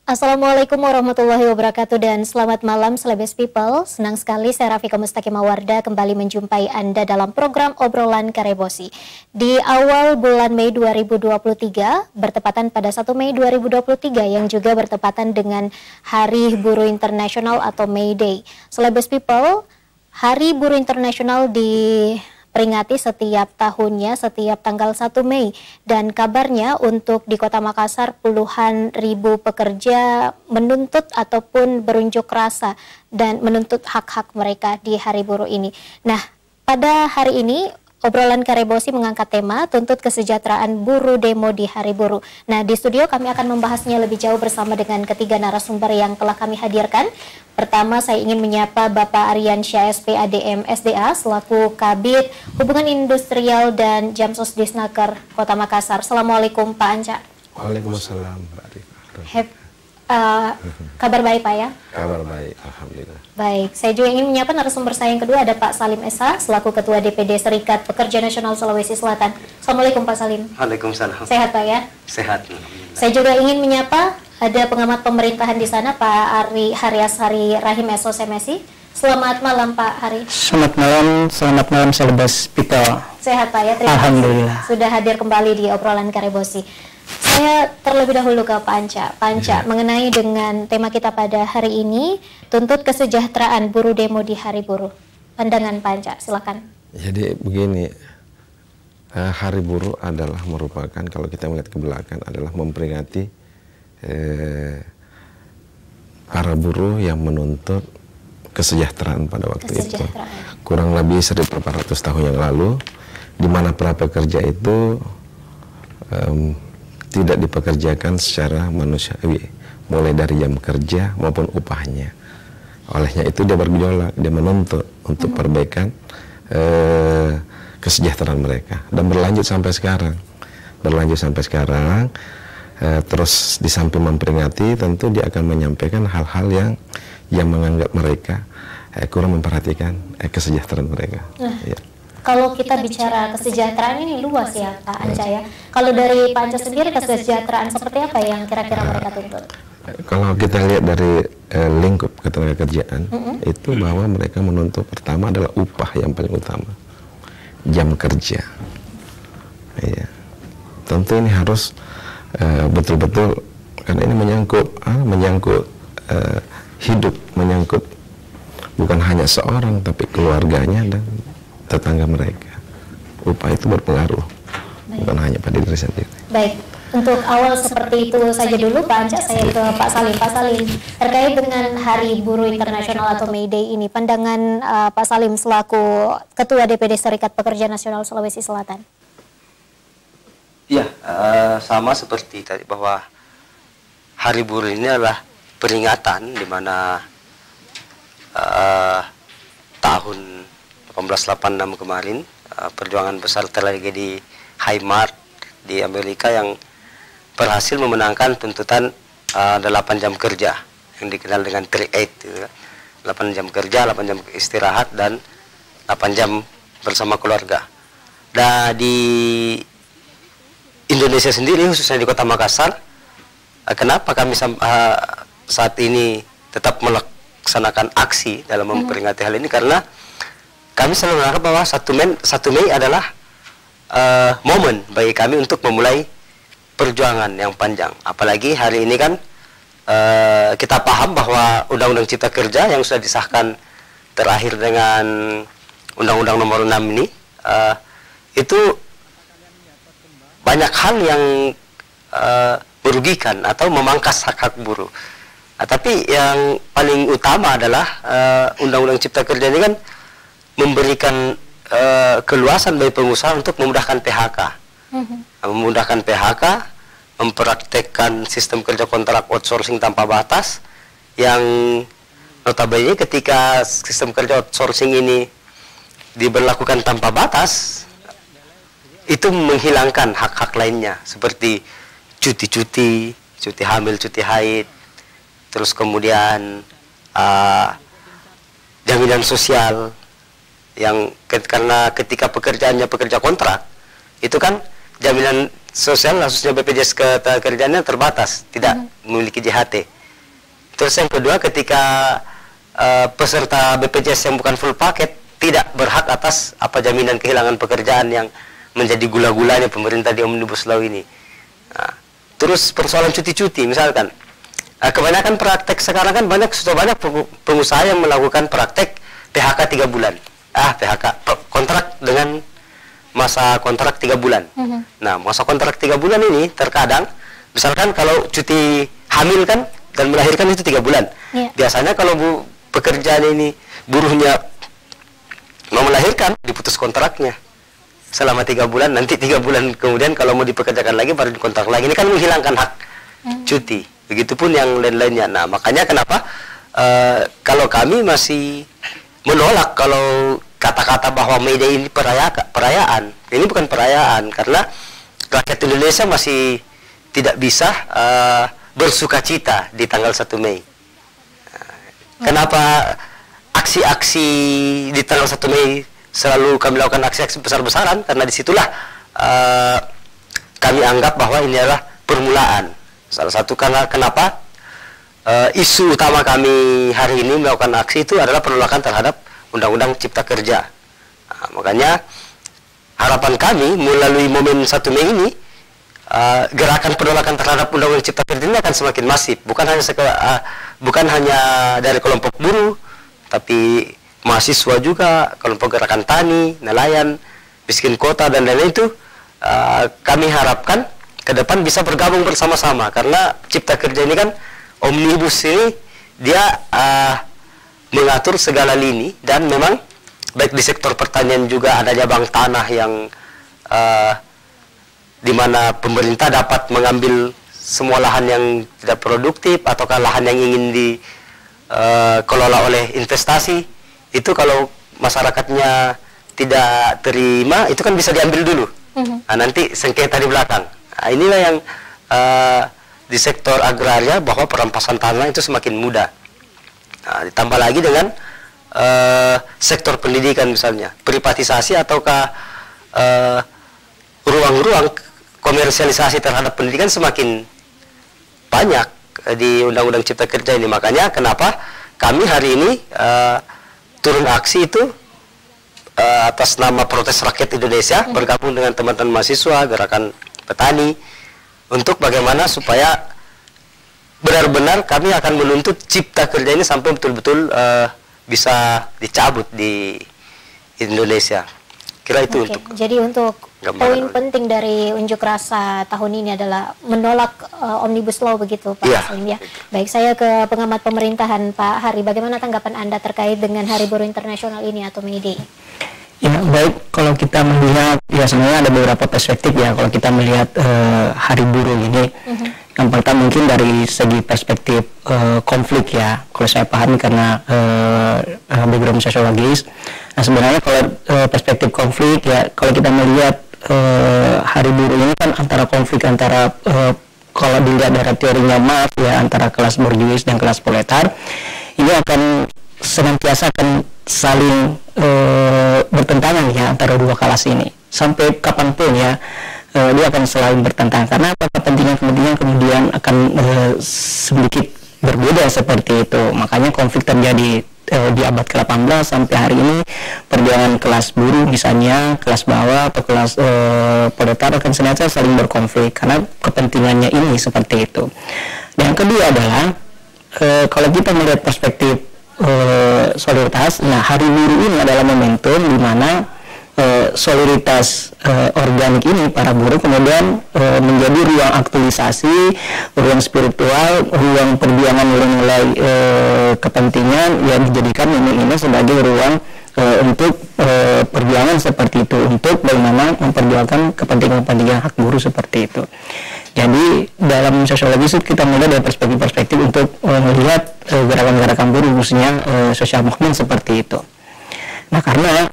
Assalamualaikum warahmatullahi wabarakatuh dan selamat malam Celebes People. Senang sekali saya Rafika Mustaqimah kembali menjumpai Anda dalam program Obrolan Karebosi. Di awal bulan Mei 2023, bertepatan pada 1 Mei 2023 yang juga bertepatan dengan Hari Buruh Internasional atau May Day. Celebes People, Hari Buruh Internasional diperingati setiap tahunnya, setiap tanggal 1 Mei. Dan kabarnya untuk di Kota Makassar puluhan ribu pekerja menuntut ataupun berunjuk rasa dan menuntut hak-hak mereka di Hari Buruh ini. Nah, pada hari ini Obrolan Karebosi mengangkat tema tuntut kesejahteraan buruh demo di Hari Buruh. Nah, di studio kami akan membahasnya lebih jauh bersama dengan ketiga narasumber yang telah kami hadirkan. Pertama, saya ingin menyapa Bapak Aryansyah SPADM SDA selaku Kabid Hubungan Industrial dan Jamsos Disnaker Kota Makassar. Assalamualaikum Pak Anca. Waalaikumsalam Mbak Rifka. Kabar baik Pak ya? Kabar baik, alhamdulillah. Baik, saya juga ingin menyapa narasumber saya yang kedua, ada Pak Salim Esa selaku Ketua DPD Serikat Pekerja Nasional Sulawesi Selatan. Assalamualaikum Pak Salim. Waalaikumsalam. Sehat Pak ya? Sehat. Saya juga ingin menyapa ada pengamat pemerintahan di sana Pak Hari Rahim SOSMSI. Selamat malam Pak Hari. Selamat malam Celebes People. Sehat Pak ya? Terima Alhamdulillah. kasih sudah hadir kembali di Obrolan Karebosi. Saya terlebih dahulu ke Pak Anca. Pak Anca, mengenai dengan tema kita pada hari ini, tuntut kesejahteraan buruh demo di Hari Buruh. Pandangan Pak Anca, silakan. Jadi begini, Hari Buruh adalah merupakan, kalau kita melihat ke belakang, adalah memperingati para buruh yang menuntut kesejahteraan pada waktu itu. Kurang lebih 1400 tahun yang lalu, di mana para pekerja itu tidak dipekerjakan secara manusiawi, mulai dari jam kerja maupun upahnya. Olehnya itu dia bergejolak, dia menuntut untuk perbaikan kesejahteraan mereka, dan berlanjut sampai sekarang. Terus di samping memperingati, tentu dia akan menyampaikan hal-hal yang menganggap mereka kurang memperhatikan kesejahteraan mereka. Ya. Kalau kita bicara kesejahteraan ini luas ya Pak Anca ya. Kalau dari Pak Anca sendiri kesejahteraan seperti apa yang kira-kira mereka tuntut? Kalau kita lihat dari lingkup ketenagakerjaan, itu bahwa mereka menuntut pertama adalah upah yang paling utama, jam kerja. Ya. Tentu ini harus betul-betul, karena ini menyangkut hidup, menyangkut bukan hanya seorang tapi keluarganya dan tetangga mereka. Upah itu berpengaruh. Baik. Bukan hanya pada diri sendiri. Baik, untuk awal seperti itu saja dulu Pak Anca, saya ke Pak Salim. Pak Salim, terkait dengan Hari Buruh Internasional atau May Day ini, pandangan Pak Salim selaku Ketua DPD Serikat Pekerja Nasional Sulawesi Selatan. Ya, sama seperti tadi bahwa Hari Buruh ini adalah peringatan di mana tahun 1886 kemarin perjuangan besar terjadi di High Mart di Amerika yang berhasil memenangkan tuntutan 8 jam kerja yang dikenal dengan 3/8 gitu, 8 jam kerja, 8 jam istirahat, dan 8 jam bersama keluarga. Dan di Indonesia sendiri, khususnya di Kota Makassar, kenapa kami saat ini tetap melaksanakan aksi dalam memperingati hal ini, karena kami selalu menganggap bahwa 1 Mei adalah momen bagi kami untuk memulai perjuangan yang panjang. Apalagi hari ini kan kita paham bahwa Undang-Undang Cipta Kerja yang sudah disahkan terakhir dengan Undang-Undang Nomor 6 ini, itu banyak hal yang merugikan atau memangkas hak-hak buruh. Tapi yang paling utama adalah Undang-Undang Cipta Kerja ini kan memberikan keluasan bagi pengusaha untuk memudahkan PHK, mempraktekkan sistem kerja kontrak outsourcing tanpa batas, yang notabene ketika sistem kerja outsourcing ini diberlakukan tanpa batas, itu menghilangkan hak-hak lainnya seperti cuti hamil, cuti haid, terus kemudian jaminan sosial. Yang karena ketika pekerjaannya pekerja kontrak, itu kan jaminan sosial khususnya BPJS Ketenagakerjaannya terbatas, tidak memiliki JHT. Terus yang kedua, ketika peserta BPJS yang bukan full paket tidak berhak atas apa jaminan kehilangan pekerjaan yang menjadi gula-gulanya pemerintah di Omnibus Law ini. Nah, terus persoalan cuti-cuti misalkan, kebanyakan praktek sekarang kan sudah banyak pengusaha yang melakukan praktek PHK 3 bulan. PHK kontrak dengan masa kontrak 3 bulan. Nah, masa kontrak 3 bulan ini terkadang misalkan kalau cuti hamil kan dan melahirkan itu 3 bulan. Biasanya kalau pekerjaan ini buruhnya mau melahirkan, diputus kontraknya selama 3 bulan, nanti 3 bulan kemudian kalau mau dipekerjakan lagi baru dikontrak lagi. Ini kan menghilangkan hak cuti. Begitupun yang lain-lainnya. Nah, makanya kenapa kalau kami masih menolak kalau kata-kata bahwa May Day ini perayaan. Ini bukan perayaan, karena rakyat Indonesia masih tidak bisa bersuka cita di tanggal 1 Mei. Kenapa aksi-aksi di tanggal 1 Mei selalu kami lakukan aksi-aksi besar-besaran? Karena disitulah kami anggap bahwa ini adalah permulaan. Salah satu karena kenapa isu utama kami hari ini melakukan aksi itu adalah penolakan terhadap Undang-Undang Cipta Kerja. Nah, makanya harapan kami melalui momen 1 Mei ini, gerakan penolakan terhadap Undang-Undang Cipta Kerja ini akan semakin masif. Bukan hanya dari kelompok buruh, tapi mahasiswa juga, kelompok gerakan tani, nelayan, miskin kota, dan lain-lain itu kami harapkan ke depan bisa bergabung bersama-sama. Karena Cipta Kerja ini kan, Omnibus ini, dia mengatur segala lini, dan memang baik di sektor pertanian juga adanya bank tanah yang di mana pemerintah dapat mengambil semua lahan yang tidak produktif ataukah lahan yang ingin dikelola oleh investasi. Itu kalau masyarakatnya tidak terima, itu kan bisa diambil dulu. Nah, nanti sengketa di belakang. Nah, inilah yang di sektor agraria bahwa perampasan tanah itu semakin mudah. Nah, ditambah lagi dengan sektor pendidikan misalnya, privatisasi ataukah ruang-ruang komersialisasi terhadap pendidikan semakin banyak di Undang-Undang Cipta Kerja ini. Makanya kenapa kami hari ini turun aksi itu atas nama Protes Rakyat Indonesia, bergabung dengan teman-teman mahasiswa, gerakan petani, untuk bagaimana supaya benar-benar kami akan menuntut Cipta Kerja ini sampai betul-betul bisa dicabut di Indonesia. Kira itu untuk. Jadi untuk poin penting dari unjuk rasa tahun ini adalah menolak Omnibus Law, begitu Pak Salim ya. Baik, saya ke pengamat pemerintahan Pak Hari. Bagaimana tanggapan Anda terkait dengan Hari Buruh Internasional ini atau May Day? Ya, baik, kalau kita melihat, ya sebenarnya ada beberapa perspektif ya kalau kita melihat Hari Buruh ini. Yang pertama mungkin dari segi perspektif konflik ya, kalau saya pahami karena background sosiologis. Nah, sebenarnya kalau perspektif konflik ya, kalau kita melihat Hari Buruh ini kan antara konflik antara kalau dilihat dari teorinya Marx ya, antara kelas borjuis dan kelas proletar, ini akan senantiasa akan saling bertentangan ya antara dua kelas ini sampai kapanpun ya. Dia akan selalu bertentangan karena kepentingan kemudian akan sedikit berbeda seperti itu. Makanya konflik terjadi di abad ke-18 sampai hari ini. Perjuangan kelas buruh misalnya, kelas bawah atau kelas proletar akan senantiasa saling berkonflik karena kepentingannya ini seperti itu. Dan yang kedua adalah kalau kita melihat perspektif solidaritas, nah Hari Buruh ini adalah momentum di mana solidaritas organik ini para buruh kemudian menjadi ruang aktualisasi, ruang spiritual, ruang perjuangan nilai-nilai kepentingan yang dijadikan ini sebagai ruang untuk perjuangan seperti itu, untuk bagaimana memperjuangkan kepentingan-kepentingan hak buruh seperti itu. Jadi dalam sosiologi kita melihat dari perspektif-perspektif untuk melihat gerakan-gerakan buruh khususnya sosial movement seperti itu. Nah, karena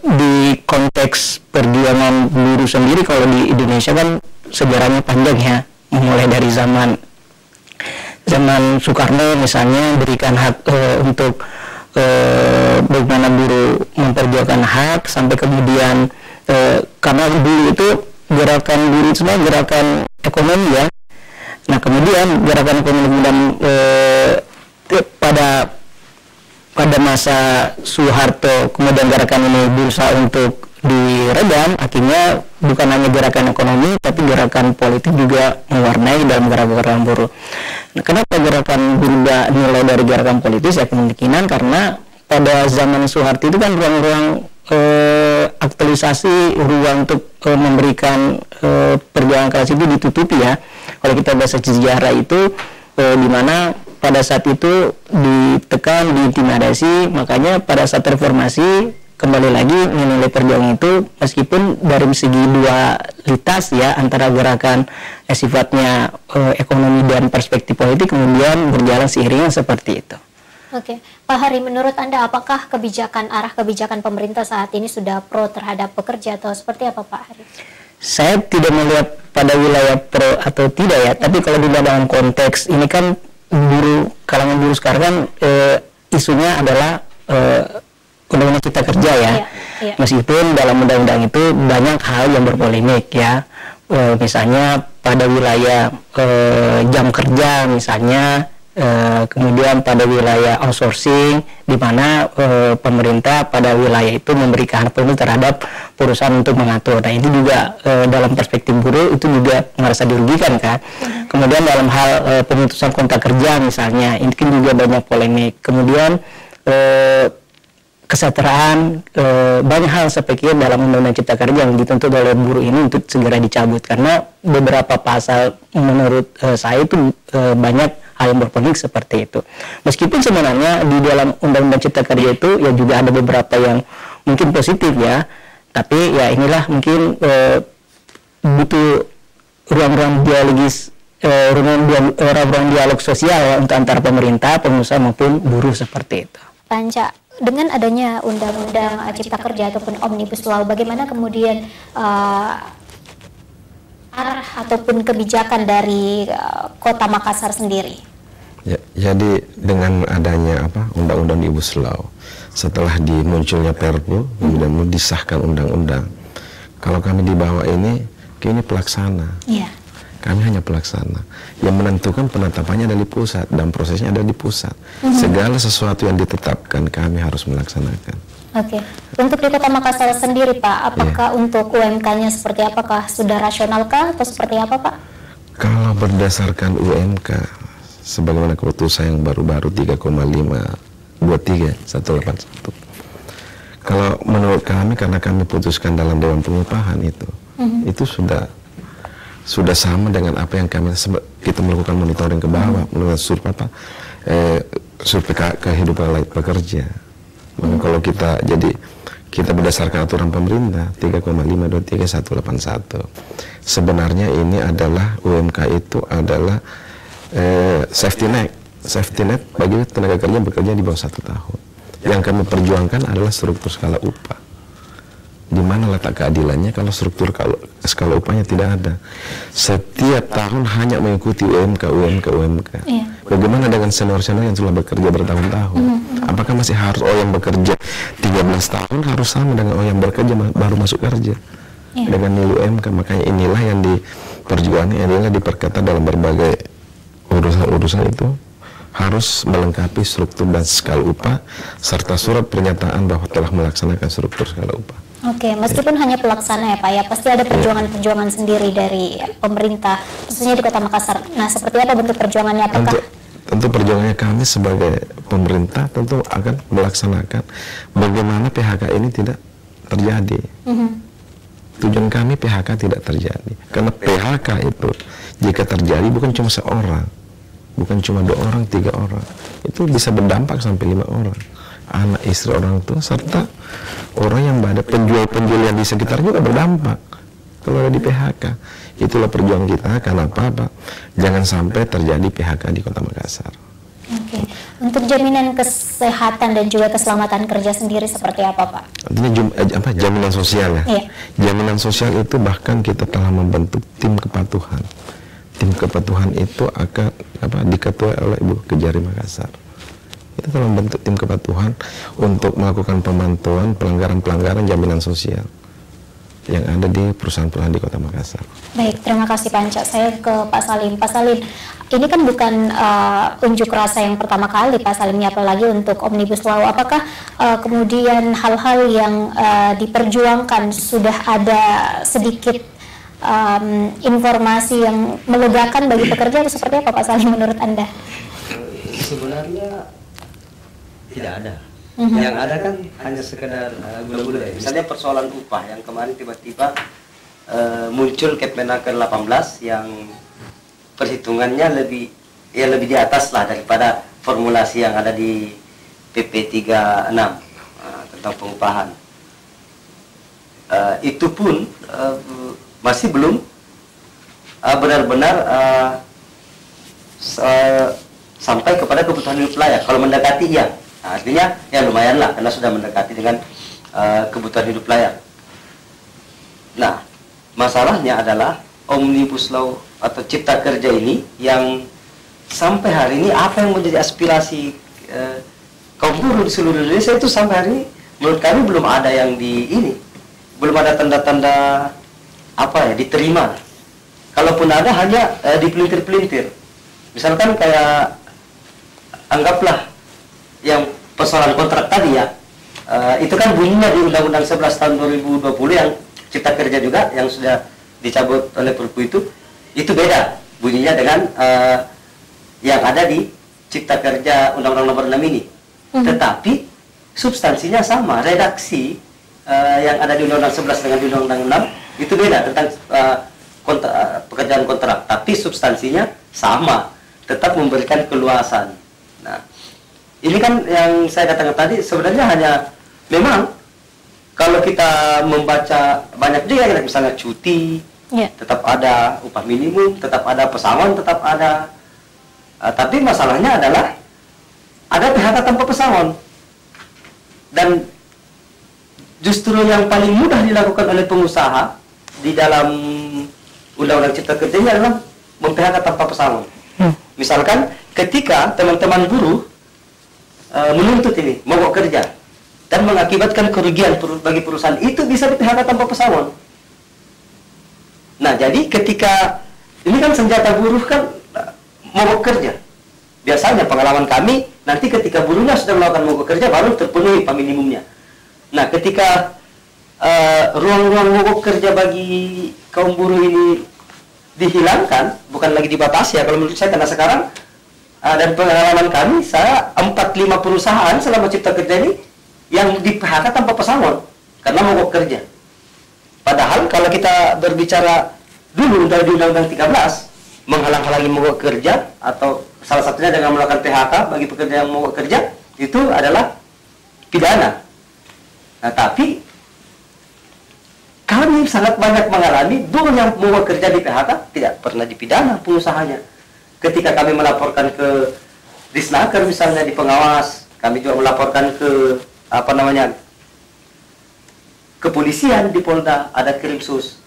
di konteks perjuangan buruh sendiri kalau di Indonesia kan sejarahnya panjang ya, mulai dari zaman Soekarno misalnya berikan hak untuk bagaimana buruh memperjuangkan hak, sampai kemudian karena dulu itu gerakan buruh itu sebenarnya gerakan ekonomi ya. Nah kemudian gerakan ekonomi dan pada masa Soeharto kemudian gerakan ini berusaha untuk diredam, akhirnya bukan hanya gerakan ekonomi tapi gerakan politik juga mewarnai dalam gerakan buruh. Nah, kenapa gerakan buruh nilai dari gerakan politis? Ya kemungkinan karena pada zaman Soeharto itu kan ruang-ruang aktualisasi, ruang untuk memberikan perjuangan kelas itu ditutupi ya. Kalau kita baca sejarah itu di mana pada saat itu ditekan, diintimidasi, makanya pada saat reformasi kembali lagi nilai perjuangan itu meskipun dari segi dualitas ya antara gerakan sifatnya ekonomi dan perspektif politik kemudian berjalan seiringan seperti itu. Oke, Pak Hari, menurut Anda apakah arah kebijakan pemerintah saat ini sudah pro terhadap pekerja atau seperti apa Pak Hari? Saya tidak melihat pada wilayah pro atau tidak ya, tapi kalau di dalam konteks ini kan kalangan buruh sekarang kan isunya adalah Undang-Undang Cipta Kerja ya. Iya. Meskipun dalam undang-undang itu banyak hal yang berpolemik ya, misalnya pada wilayah jam kerja misalnya, kemudian pada wilayah outsourcing di mana pemerintah pada wilayah itu memberikan hak penuh terhadap perusahaan untuk mengatur. Nah itu juga dalam perspektif buruh itu juga merasa dirugikan kan. Kemudian dalam hal pemutusan kontrak kerja misalnya, ini juga banyak polemik. Kemudian kesejahteraan, banyak hal saya pikir dalam Undang-Undang Cipta Kerja yang dituntut oleh buruh ini untuk segera dicabut karena beberapa pasal menurut saya itu banyak hal yang berpolemik seperti itu. Meskipun sebenarnya di dalam Undang-Undang Cipta Kerja itu ya juga ada beberapa yang mungkin positif ya, tapi ya inilah mungkin butuh ruang-ruang dialogis, ruang-ruang dialog sosial ya, untuk antara pemerintah, pengusaha maupun buruh seperti itu. Panca, dengan adanya Undang-Undang Cipta Kerja ataupun Omnibus Law, bagaimana kemudian arah ataupun kebijakan dari Kota Makassar sendiri? Ya, jadi dengan adanya Undang-Undang Omnibus Law, setelah dimunculnya Perpu, kemudian disahkan undang-undang. Kalau kami di bawah ini pelaksana. Iya. Kami hanya pelaksana. Yang menentukan penetapannya ada di pusat dan prosesnya ada di pusat. Segala sesuatu yang ditetapkan kami harus melaksanakan. Oke. Untuk di Kota Makassar sendiri Pak, apakah untuk UMK-nya seperti apakah sudah rasionalkah atau seperti apa Pak? Kalau berdasarkan UMK, sebagaimana keputusan yang baru-baru 3,523/181. Kalau menurut kami, karena kami putuskan dalam Dewan Pengupahan itu sudah sama dengan apa yang kita melakukan monitoring ke bawah, melakukan survei kehidupan layak pekerja. Maka kalau kita berdasarkan aturan pemerintah 3,523/181, sebenarnya ini adalah UMK itu adalah safety net bagi tenaga kerja yang bekerja di bawah 1 tahun. Yang kami perjuangkan adalah struktur skala upah. Di mana letak keadilannya kalau struktur skala upahnya tidak ada? Setiap tahun hanya mengikuti UMK. Iya. Bagaimana dengan senior-senior yang sudah bekerja bertahun-tahun? Apakah masih harus yang bekerja 13 tahun harus sama dengan yang bekerja baru masuk kerja? Iya. Dengan nilai UMK. Makanya inilah yang diperjuangkan, inilah diperketat dalam berbagai urusan itu, harus melengkapi struktur dan skala upah serta surat pernyataan bahwa telah melaksanakan struktur skala upah. Oke, meskipun hanya pelaksana ya Pak ya, pasti ada perjuangan-perjuangan sendiri dari pemerintah, khususnya di Kota Makassar. Nah, seperti apa bentuk perjuangannya? Apakah? Tentu perjuangannya kami sebagai pemerintah tentu akan melaksanakan bagaimana PHK ini tidak terjadi. Tujuan kami PHK tidak terjadi. Karena PHK itu jika terjadi bukan cuma seorang, bukan cuma 2 orang, 3 orang. Itu bisa berdampak sampai 5 orang. Anak, istri orang tua, serta orang yang ada penjual-penjual yang di sekitar juga berdampak kalau ada di PHK. Itulah perjuangan kita. Kenapa Pak? Jangan sampai terjadi PHK di Kota Makassar. Oke. Untuk jaminan kesehatan dan juga keselamatan kerja sendiri seperti apa Pak? Artinya jaminan sosial ya. Iya. Jaminan sosial itu bahkan kita telah membentuk tim kepatuhan. Tim kepatuhan itu akan diketuai oleh Ibu Kejari Makassar. Kita telah membentuk tim kepatuhan untuk melakukan pemantauan pelanggaran-pelanggaran jaminan sosial. yang ada di perusahaan-perusahaan di Kota Makassar. Baik, terima kasih Pak Anca. Saya ke Pak Salim. Pak Salim, ini kan bukan unjuk rasa yang pertama kali Pak Salim, apalagi untuk Omnibus Law. Apakah kemudian hal-hal yang diperjuangkan sudah ada sedikit informasi yang melegakan bagi pekerja, atau seperti apa Pak Salim menurut Anda? Sebenarnya tidak ada. Yang ada kan hanya sekedar gula-gula ya. Misalnya persoalan upah yang kemarin tiba-tiba muncul Kepmenaker 18 yang perhitungannya lebih di atas lah daripada formulasi yang ada di PP 36 tentang pengupahan. Itu pun masih belum benar-benar sampai kepada kebutuhan hidup layak. Kalau mendekati ya, artinya ya lumayan lah karena sudah mendekati dengan kebutuhan hidup layak. Nah, masalahnya adalah Omnibus Law atau Cipta Kerja ini yang sampai hari ini apa yang menjadi aspirasi kaum buruh di seluruh Indonesia itu sampai hari ini menurut kami belum ada yang belum ada tanda-tanda diterima. Kalaupun ada hanya dipelintir-pelintir. Misalkan kayak anggaplah yang persoalan kontrak tadi ya, itu kan bunyinya di Undang-Undang 11 tahun 2020 yang Cipta Kerja juga yang sudah dicabut oleh Perpu itu beda bunyinya dengan yang ada di Cipta Kerja Undang-Undang Nomor 6 ini. Tetapi substansinya sama, redaksi yang ada di Undang-Undang 11 dengan di Undang-Undang 6 itu beda tentang pekerjaan kontrak, tapi substansinya sama, tetap memberikan keluasan. Nah, ini kan yang saya katakan tadi sebenarnya hanya memang kalau kita membaca banyak juga ya, misalnya cuti, tetap ada upah minimum, tetap ada pesangon, tetap ada. Tapi masalahnya adalah ada PHK tanpa pesangon. Dan justru yang paling mudah dilakukan oleh pengusaha di dalam Undang-Undang Cipta Kerja ini adalah mem-PHK tanpa pesangon. Misalkan ketika teman-teman buruh menuntut ini mogok kerja dan mengakibatkan kerugian bagi perusahaan, itu bisa di-PHK tanpa pesangon. Nah, jadi ketika ini kan senjata buruh kan mogok kerja. Biasanya pengalaman kami nanti ketika buruhnya sudah melakukan mogok kerja baru terpenuhi upah minimumnya. Nah, ketika ruang-ruang mogok kerja bagi kaum buruh ini dihilangkan, bukan lagi dibatasi ya kalau menurut saya, karena sekarang dan pengalaman kami, saya 4-5 perusahaan selama Cipta Kerja ini yang di-PHK tanpa pesangon karena mogok kerja. Padahal kalau kita berbicara dulu dari Undang-Undang 13 menghalang-halangi mogok kerja atau salah satunya dengan melakukan PHK bagi pekerja yang mogok kerja, itu adalah pidana. Nah, tapi kami sangat banyak mengalami buruh yang mogok kerja di PHK tidak pernah dipidana pengusahanya. Ketika kami melaporkan ke Disnaker misalnya di pengawas, kami juga melaporkan ke kepolisian di Polda, ada Krimsus.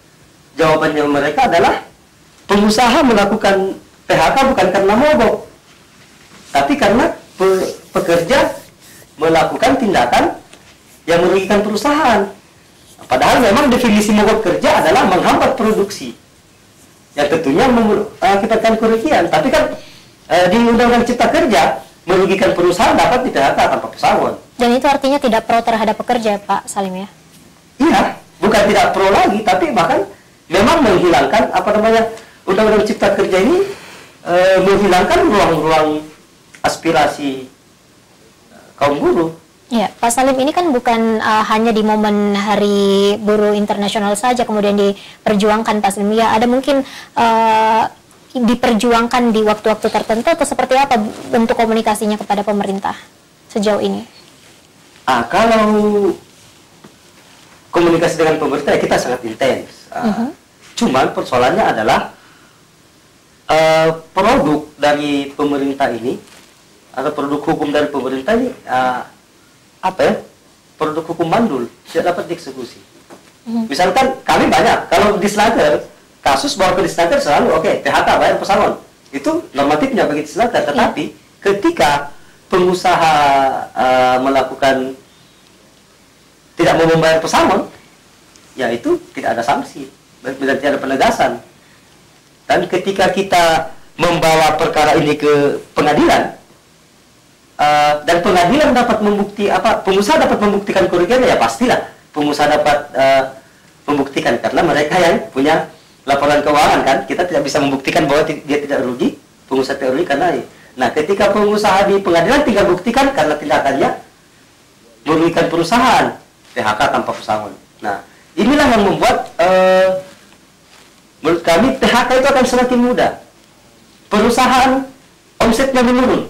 Jawabannya mereka adalah pengusaha melakukan PHK bukan karena mogok, tapi karena pekerja melakukan tindakan yang merugikan perusahaan. Padahal memang definisi mogok kerja adalah menghambat produksi, yang tentunya mengakibatkan kerugian. Tapi kan di Undang-Undang Cipta Kerja merugikan perusahaan dapat di-PHK tanpa pesangon. Dan itu artinya tidak pro terhadap pekerja, Pak Salim ya? Iya, bukan tidak pro lagi, tapi bahkan memang menghilangkan Undang-Undang Cipta Kerja ini menghilangkan ruang-ruang aspirasi kaum buruh. Ya, Pak Salim, ini kan bukan hanya di momen Hari Buruh Internasional saja kemudian diperjuangkan, Pak Salim. Ya, ada mungkin diperjuangkan di waktu-waktu tertentu, atau seperti apa bentuk komunikasinya kepada pemerintah sejauh ini? Kalau komunikasi dengan pemerintah kita sangat intens. Cuman persoalannya adalah produk dari pemerintah ini atau produk hukum dari pemerintah ini produk hukum mandul, tidak dapat dieksekusi. Misalkan kami banyak, kalau di Disnaker, kasus bawa ke Disnaker selalu PHK bayar pesangon, itu normatifnya bagi Disnaker. Tetapi ketika pengusaha melakukan tidak mau membayar pesangon, ya itu tidak ada sanksi, berarti ada penegasan. Dan ketika kita membawa perkara ini ke pengadilan, dan pengadilan dapat pengusaha dapat membuktikan kerugiannya, ya pastilah pengusaha dapat membuktikan, karena mereka yang punya laporan keuangan kan. Kita tidak bisa membuktikan bahwa dia tidak rugi, pengusaha tidak rugi karena nah, ketika pengusaha di pengadilan tinggal buktikan karena tindakannya merugikan perusahaan, PHK tanpa pesangon. Nah, inilah yang membuat menurut kami PHK itu akan semakin mudah. Perusahaan omsetnya menurun,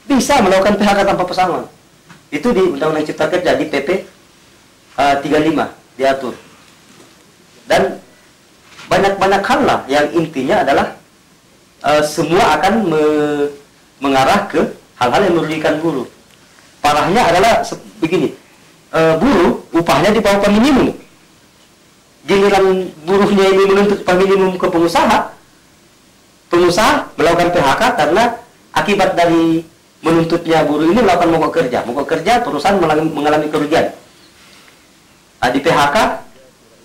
bisa melakukan PHK tanpa pesangon. Itu di Undang-Undang Cipta Kerja, di PP 35 diatur. Dan banyak-banyak hal lah yang intinya adalah semua akan mengarah ke hal-hal yang merugikan buruh. Parahnya adalah begini, buruh upahnya di bawah upah minimum. Giliran buruhnya ini menuntut upah minimum ke pengusaha, pengusaha melakukan PHK karena akibat dari menuntutnya buruh ini melakukan mogok kerja. Mogok kerja, perusahaan mengalami kerugian. Nah, di PHK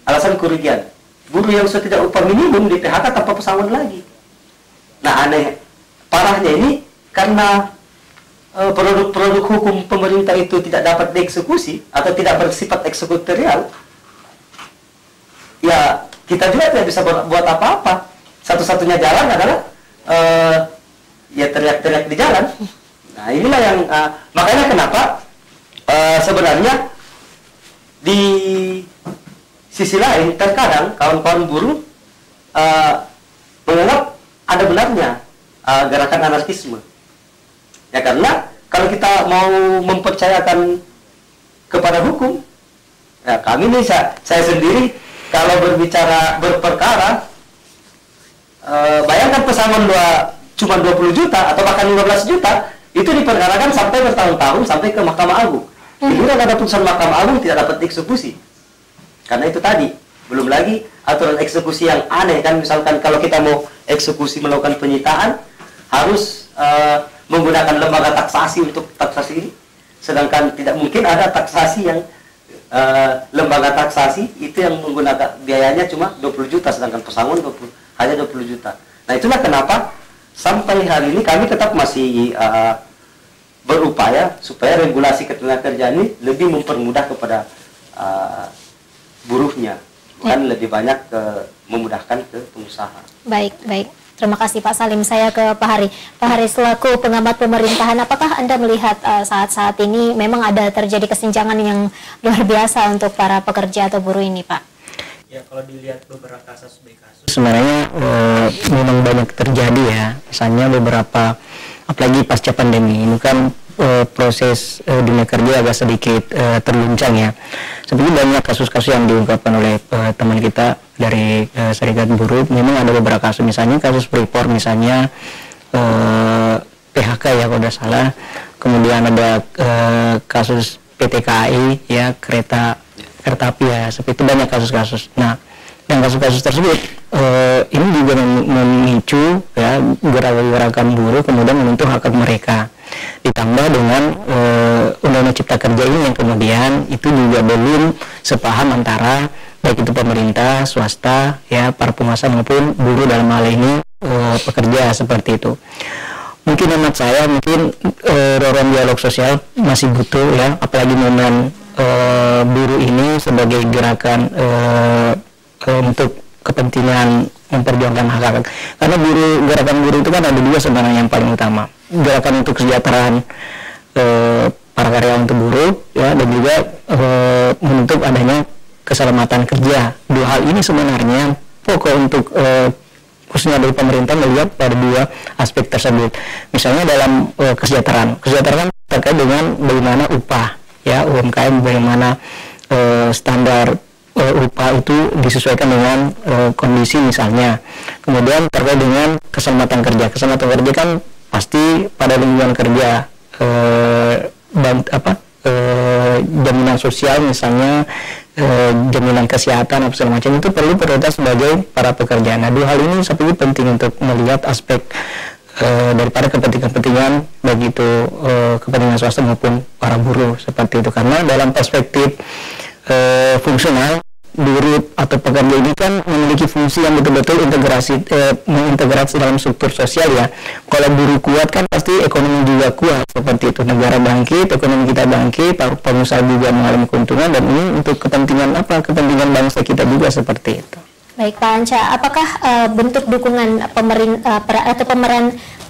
alasan kerugian. Buruh yang sudah tidak upah minimum di PHK tanpa pesangon lagi. Nah, parahnya ini karena produk-produk hukum pemerintah itu tidak dapat dieksekusi atau tidak bersifat eksekutorial, ya kita juga tidak bisa buat apa-apa. Satu-satunya jalan adalah ya teriak-teriak di jalan. Nah, inilah yang makanya kenapa sebenarnya di sisi lain terkadang kawan-kawan buruh menganggap ada benarnya gerakan anarkisme. Ya, karena kalau kita mau mempercayakan kepada hukum, ya kami nih, saya sendiri kalau berperkara, bayangkan pesangon cuma 20 juta atau bahkan 15 juta, itu diperkarakan sampai bertahun-tahun sampai ke Mahkamah Agung. Kemudian ada putusan Mahkamah Agung tidak dapat dieksekusi. Karena itu tadi, belum lagi aturan eksekusi yang aneh kan, misalkan kalau kita mau eksekusi melakukan penyitaan harus menggunakan lembaga taksasi untuk taksasi ini, sedangkan tidak mungkin ada taksasi yang lembaga taksasi itu yang menggunakan biayanya cuma 20 juta, sedangkan pesangon hanya 20 juta. Nah, itulah kenapa sampai hari ini kami tetap masih berupaya supaya regulasi ketenagakerjaan ini lebih mempermudah kepada buruhnya, bukan lebih banyak memudahkan ke pengusaha. Baik. Terima kasih Pak Salim. Saya ke Pak Hari. Pak Hari, selaku pengamat pemerintahan, apakah Anda melihat saat-saat ini memang ada terjadi kesenjangan yang luar biasa untuk para pekerja atau buruh ini, Pak? Ya, kalau dilihat beberapa kasus sebenarnya memang banyak terjadi ya. Misalnya beberapa, apalagi pasca pandemi ini kan proses dunia kerja agak sedikit terguncang ya. Seperti banyak kasus-kasus yang diungkapkan oleh teman kita dari Serikat Buruh. Memang ada beberapa kasus, misalnya kasus Freeport, misalnya PHK ya kalau tidak salah. Kemudian ada kasus PT KAI ya, kereta api ya, seperti itu banyak kasus-kasus. Nah, dan kasus-kasus tersebut ini juga memicu ya gerakan buruh kemudian menuntut hak mereka. Ditambah dengan Undang-Undang Cipta Kerja ini yang kemudian itu juga belum sepaham antara baik itu pemerintah, swasta, ya para pengusaha maupun buruh dalam hal ini pekerja seperti itu. Mungkin hemat saya, mungkin ruang dialog sosial masih butuh ya, apalagi momen buruh ini sebagai gerakan untuk kepentingan memperjuangkan hak-hak. Karena gerakan buruh itu kan ada dua sebenarnya yang paling utama. Gerakan untuk kesejahteraan para karyawan untuk buruh ya, dan juga menuntut adanya keselamatan kerja. Dua hal ini sebenarnya pokok untuk khususnya dari pemerintah melihat pada dua aspek tersebut. Misalnya dalam kesejahteraan terkait dengan bagaimana upah ya UMKM, bagaimana standar upah itu disesuaikan dengan kondisi misalnya. Kemudian terkait dengan keselamatan kerja kan pasti pada lingkungan kerja jaminan sosial misalnya, jaminan kesehatan apa segala macam itu perlu prioritas sebagai para pekerja. Nah, dua hal ini seperti penting untuk melihat aspek daripada kepentingan baik itu kepentingan swasta maupun para buruh seperti itu, karena dalam perspektif fungsional buruh atau pekerja ini kan memiliki fungsi yang betul-betul mengintegrasi dalam struktur sosial ya. Kalau buruh kuat kan pasti ekonomi juga kuat, seperti itu. Negara bangkit, ekonomi kita bangkit, pengusaha juga mengalami keuntungan, dan ini untuk kepentingan apa? Kepentingan bangsa kita juga, seperti itu. Baik Pak Anca, apakah bentuk dukungan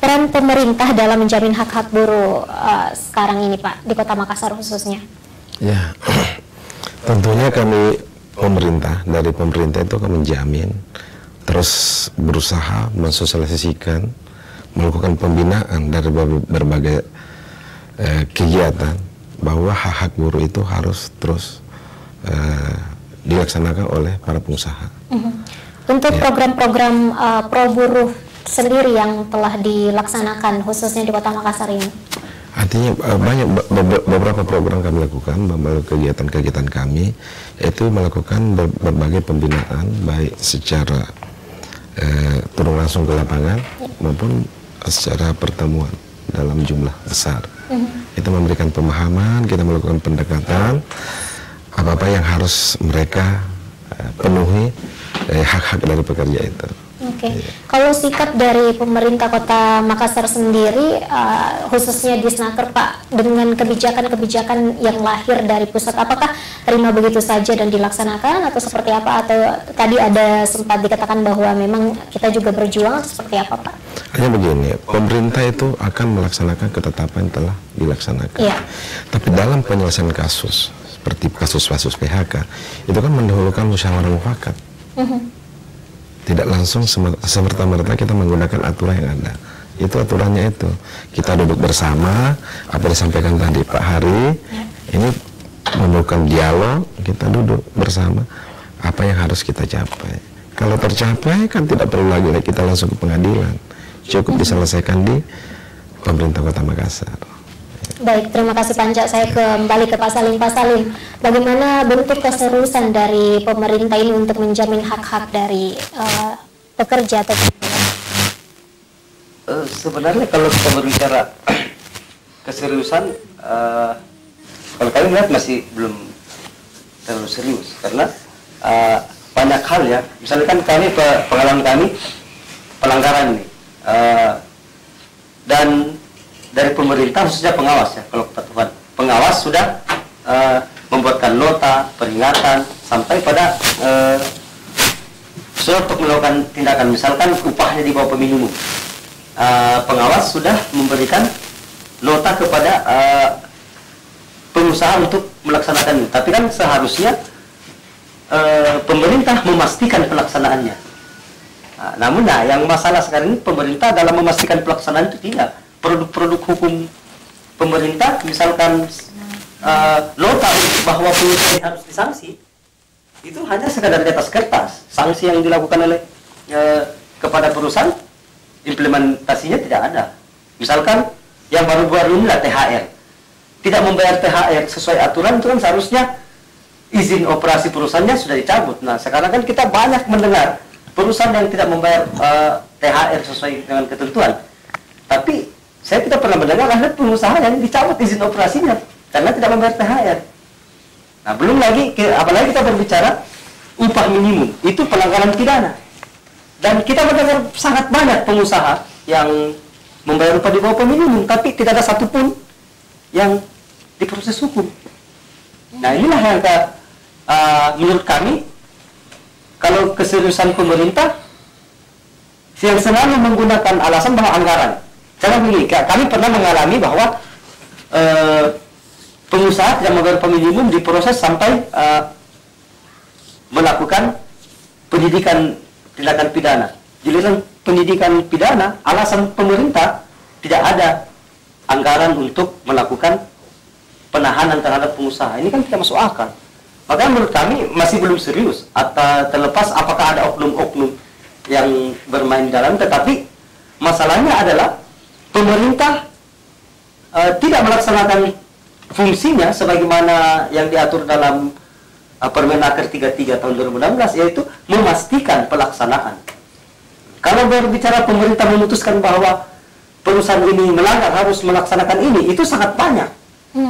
peran pemerintah dalam menjamin hak-hak buruh sekarang ini Pak, di Kota Makassar khususnya? Ya, tentunya kami dari pemerintah itu akan menjamin, terus berusaha mensosialisasikan, melakukan pembinaan dari berbagai kegiatan bahwa hak-hak buruh itu harus terus dilaksanakan oleh para pengusaha. Untuk program-program pro buruh sendiri yang telah dilaksanakan khususnya di Kota Makassar ini? Artinya banyak beberapa program kami lakukan, beberapa kegiatan-kegiatan kami yaitu melakukan berbagai pembinaan, baik secara turun langsung ke lapangan maupun secara pertemuan dalam jumlah besar. Itu memberikan pemahaman, kita melakukan pendekatan apa-apa yang harus mereka penuhi hak-hak dari pekerja itu. Oke. Kalau sikap dari pemerintah Kota Makassar sendiri, khususnya di Snaker Pak, dengan kebijakan-kebijakan yang lahir dari pusat, apakah terima begitu saja dan dilaksanakan atau seperti apa? Atau tadi ada sempat dikatakan bahwa memang kita juga berjuang, seperti apa Pak? Hanya begini, pemerintah itu akan melaksanakan ketetapan yang telah dilaksanakan. Iya. Tapi dalam penyelesaian kasus, seperti kasus-kasus PHK, itu kan mendahulukan musyawarah mufakat. Tidak langsung semerta-merta kita menggunakan aturan yang ada. Itu aturannya itu. Kita duduk bersama, apa disampaikan tadi Pak Hari, ini membuka dialog, kita duduk bersama, apa yang harus kita capai. Kalau tercapai kan tidak perlu lagi kita langsung ke pengadilan. Cukup diselesaikan di pemerintah Kota Makassar. Baik, terima kasih Panca. Saya kembali ke Pak Salim. Pak Salim, bagaimana bentuk keseriusan dari pemerintah ini untuk menjamin hak-hak dari pekerja atau sebenarnya kalau kita berbicara keseriusan, kalau kami lihat masih belum terlalu serius karena banyak hal ya. Misalnya kan kami pengalaman kami pelanggaran ini dan dari pemerintah khususnya pengawas ya, kalau kepatuhan pengawas sudah membuatkan nota peringatan sampai pada sudah untuk melakukan tindakan, misalkan upahnya di bawah minimum, pengawas sudah memberikan nota kepada pengusaha untuk melaksanakan ini. Tapi kan seharusnya pemerintah memastikan pelaksanaannya. Namun yang masalah sekarang ini pemerintah dalam memastikan pelaksanaan itu tidak. Produk-produk hukum pemerintah, misalkan nota bahwa pengusaha harus disanksi, itu hanya sekadar di atas kertas. Sanksi yang dilakukan oleh kepada perusahaan, implementasinya tidak ada. Misalkan yang baru-baru ini lah THR, tidak membayar THR sesuai aturan, itu kan seharusnya izin operasi perusahaannya sudah dicabut. Nah sekarang kan kita banyak mendengar perusahaan yang tidak membayar THR sesuai dengan ketentuan, tapi saya tidak pernah mendengar ada pengusaha yang dicabut izin operasinya karena tidak membayar THR. Nah, belum lagi, apalagi kita berbicara upah minimum, itu pelanggaran pidana. Dan kita mendengar sangat banyak pengusaha yang membayar upah di bawah upah minimum, tapi tidak ada satupun yang diproses hukum. Nah, inilah yang menurut kami, kalau keseriusan pemerintah yang selalu menggunakan alasan bahwa anggaran. Karena begini, kami pernah mengalami bahwa pengusaha tidak membayar upah minimum diproses sampai melakukan penyidikan tindakan pidana. Giliran penyidikan pidana, alasan pemerintah tidak ada anggaran untuk melakukan penahanan terhadap pengusaha. Ini kan tidak masuk akal. Makanya menurut kami masih belum serius. Atau terlepas apakah ada oknum-oknum yang bermain dalam, tetapi masalahnya adalah pemerintah tidak melaksanakan fungsinya sebagaimana yang diatur dalam Permenaker 33 tahun 2016, yaitu memastikan pelaksanaan. Kalau berbicara pemerintah memutuskan bahwa perusahaan ini melanggar harus melaksanakan ini, itu sangat banyak.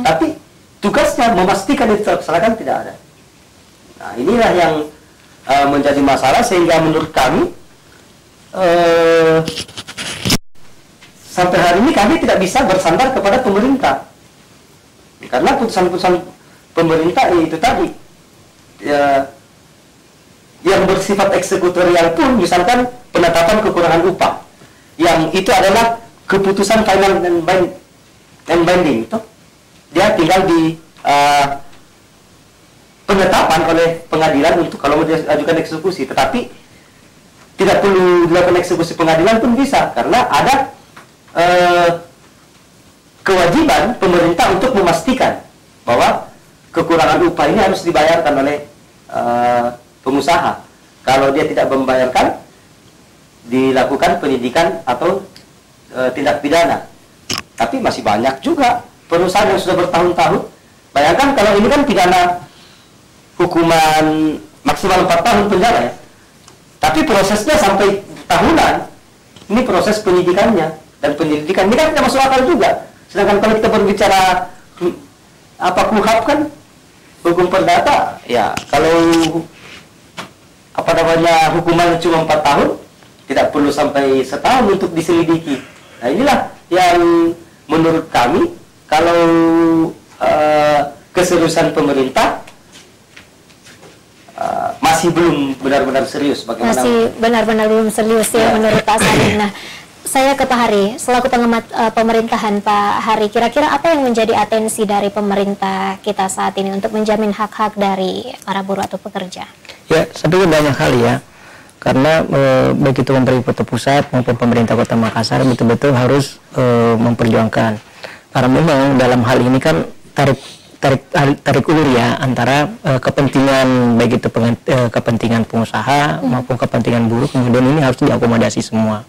Tapi tugasnya memastikan itu terlaksanakan tidak ada. Nah, inilah yang menjadi masalah, sehingga menurut kami sampai hari ini kami tidak bisa bersandar kepada pemerintah, karena putusan-putusan pemerintah itu tadi ya, yang bersifat eksekutorial pun, misalkan penetapan kekurangan upah, yang itu adalah keputusan final and binding, itu dia tinggal di penetapan oleh pengadilan untuk kalau mau diajukan eksekusi, tetapi tidak perlu dilakukan eksekusi pengadilan pun bisa, karena ada kewajiban pemerintah untuk memastikan bahwa kekurangan upah ini harus dibayarkan oleh pengusaha. Kalau dia tidak membayarkan, dilakukan penyidikan atau tindak pidana. Tapi masih banyak juga perusahaan yang sudah bertahun-tahun. Bayangkan kalau ini kan pidana hukuman maksimal 4 tahun penjara ya. Tapi prosesnya sampai tahunan. Ini proses penyidikannya. Dan penyelidikan ini kan tidak masuk akal juga. Sedangkan kalau kita berbicara KUHP kan, hukum perdata, ya kalau hukuman cuma 4 tahun, tidak perlu sampai setahun untuk diselidiki. Nah, inilah yang menurut kami, kalau keseriusan pemerintah masih belum benar-benar serius. Bagaimana? Masih benar-benar belum serius ya, menurut Pak Salim. Nah, saya ke Pak Hari, selaku pengamat pemerintahan, Pak Hari, kira-kira apa yang menjadi atensi dari pemerintah kita saat ini untuk menjamin hak-hak dari para buruh atau pekerja? Ya, saya pikir banyak hal ya, karena baik itu pemerintah pusat maupun pemerintah Kota Makassar betul-betul harus memperjuangkan. Karena memang dalam hal ini kan tarik ulur ya antara kepentingan baik itu kepentingan pengusaha maupun kepentingan buruh, kemudian ini harus diakomodasi semua.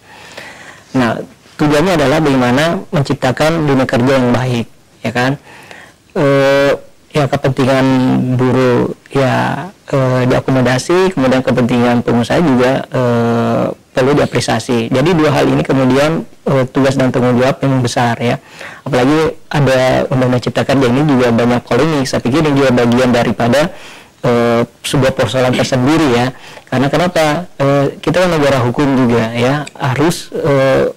Nah, tujuannya adalah bagaimana menciptakan dunia kerja yang baik, ya kan? Ya kepentingan buruh ya diakomodasi, kemudian kepentingan pengusaha juga perlu diapresiasi. Jadi dua hal ini kemudian tugas dan tanggung jawab yang besar ya. Apalagi ada undang-undang cipta kerja ini juga banyak polemik. Saya pikir ini juga bagian daripada sebuah persoalan tersendiri ya. Karena kenapa? Kita kan negara hukum juga ya, harus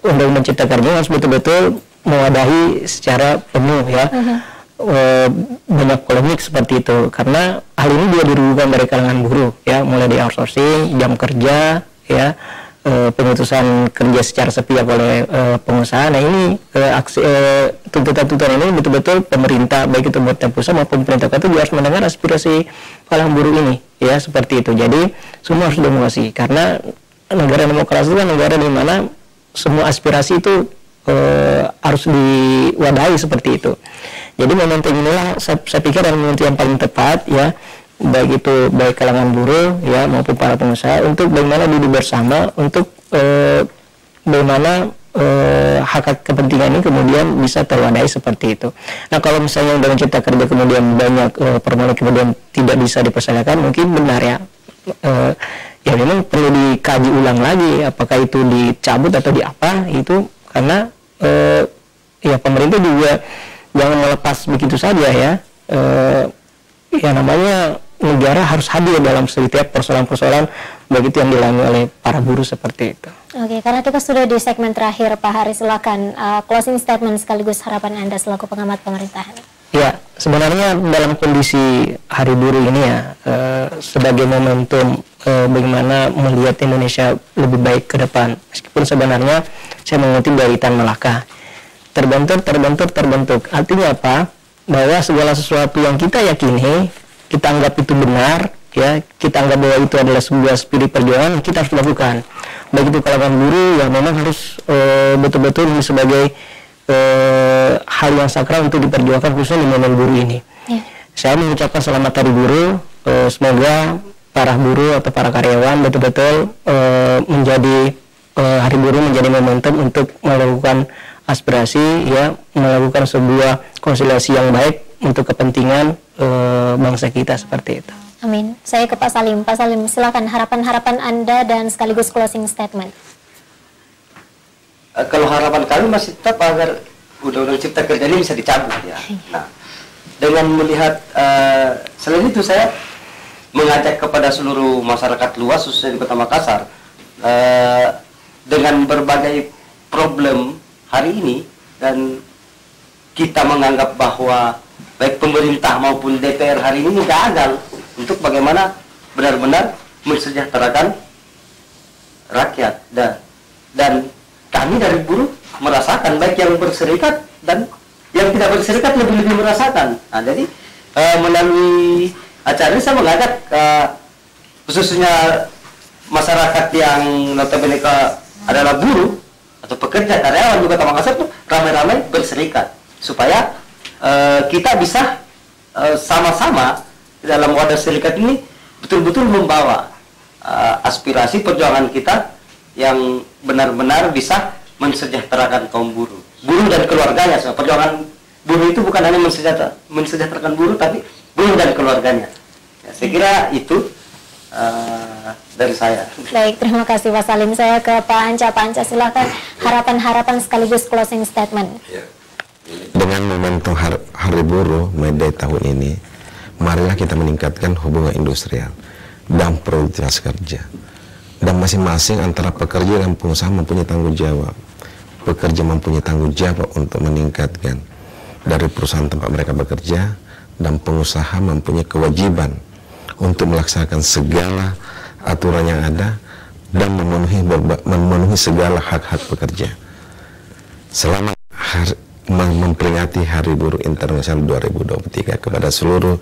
undang-undang cipta kerja harus betul-betul mewadahi secara penuh ya. Banyak polemik seperti itu karena hal ini juga dirugikan dari kalangan buruh ya, mulai di outsourcing, jam kerja ya, pemutusan kerja secara sepihak oleh pengusaha. Nah ini tuntutan-tuntutan ini betul-betul pemerintah baik itu pemerintah pusat maupun pemerintah kota juga harus mendengar aspirasi kalangan buruh ini ya, seperti itu. Jadi semua harus demokrasi, karena negara demokrasi itu kan negara di mana semua aspirasi itu harus diwadahi seperti itu. Jadi momentum inilah saya pikir adalah momentum yang paling tepat ya, baik itu baik kalangan buruh ya maupun para pengusaha, untuk bagaimana duduk bersama untuk bagaimana hak kepentingan ini kemudian bisa terwadahi seperti itu. Nah, kalau misalnya Undang-Undang Cipta Kerja kemudian banyak permohonan kemudian tidak bisa diperselesaikan, mungkin benar ya, ya memang perlu dikaji ulang lagi apakah itu dicabut atau di apa itu, karena ya pemerintah juga jangan melepas begitu saja ya. Ya namanya negara harus hadir dalam setiap persoalan-persoalan begitu yang dialami oleh para buruh seperti itu. Oke, karena kita sudah di segmen terakhir, Pak Hari, silakan closing statement sekaligus harapan Anda selaku pengamat pemerintahan. Ya, sebenarnya dalam kondisi Hari Buruh ini ya, sebagai momentum bagaimana melihat Indonesia lebih baik ke depan. Meskipun sebenarnya saya mengutip dari Tan Malaka, terbentuk. Artinya apa? Bahwa segala sesuatu yang kita yakini, kita anggap itu benar, ya, kita anggap bahwa itu adalah sebuah spirit perjuangan, kita harus lakukan. Baik itu kalangan buruh yang memang harus betul-betul sebagai hal yang sakral untuk diperjuangkan khususnya di momen buruh ini. Ya. Saya mengucapkan selamat Hari Buruh, semoga para buruh atau para karyawan betul-betul menjadi Hari Buruh menjadi momentum untuk melakukan aspirasi ya, melakukan sebuah konsiliasi yang baik untuk kepentingan bangsa kita seperti itu. Amin. Saya ke Pak Salim. Pak Salim, silakan harapan-harapan Anda dan sekaligus closing statement. Kalau harapan kami masih tetap agar Undang-Undang Cipta Kerja ini bisa dicabut ya. Nah, dengan melihat selain itu saya mengajak kepada seluruh masyarakat luas khususnya di Kota Makassar dengan berbagai problem hari ini, dan kita menganggap bahwa baik pemerintah maupun DPR hari ini gagal untuk bagaimana benar-benar mensejahterakan rakyat, dan kami dari buruh merasakan, baik yang berserikat dan yang tidak berserikat lebih merasakan. Nah, jadi melalui acara ini saya mengajak khususnya masyarakat yang notabene adalah buruh atau pekerja karyawan di Kota Makassar itu ramai-ramai berserikat supaya kita bisa sama-sama dalam wadah serikat ini betul-betul membawa aspirasi perjuangan kita yang benar-benar bisa mensejahterakan kaum buruh dan keluarganya. So, perjuangan buruh itu bukan hanya mensejahterakan buruh, tapi buruh dan keluarganya. Ya, saya kira itu dari saya. Baik, terima kasih Pak Salim. Saya ke Pak Anca. Pak Anca, silakan harapan-harapan sekaligus closing statement. Dengan momentum Hari Buruh May Day tahun ini, marilah kita meningkatkan hubungan industrial dan produktivitas kerja. Dan masing-masing antara pekerja dan pengusaha mempunyai tanggung jawab. Pekerja mempunyai tanggung jawab untuk meningkatkan dari perusahaan tempat mereka bekerja, dan pengusaha mempunyai kewajiban untuk melaksanakan segala aturan yang ada dan memenuhi segala hak-hak pekerja. Selama memperingati Hari Buruh Internasional 2023 kepada seluruh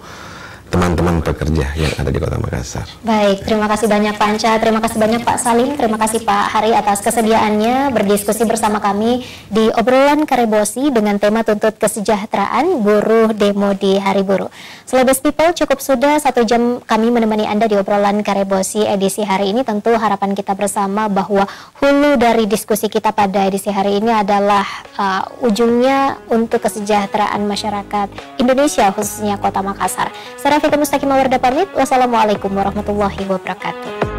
teman-teman pekerja yang ada di Kota Makassar. Baik, terima kasih banyak Pak Anca, terima kasih banyak Pak Salim, terima kasih Pak Hari atas kesediaannya berdiskusi bersama kami di obrolan Karebosi dengan tema tuntut kesejahteraan buruh demo di Hari Buruh. Celebes People, cukup sudah 1 jam kami menemani Anda di obrolan Karebosi edisi hari ini. Tentu harapan kita bersama bahwa hulu dari diskusi kita pada edisi hari ini adalah ujungnya untuk kesejahteraan masyarakat Indonesia, khususnya Kota Makassar. Saya Rafika Mustaqimah Wardah pamit. Wassalamualaikum warahmatullahi wabarakatuh.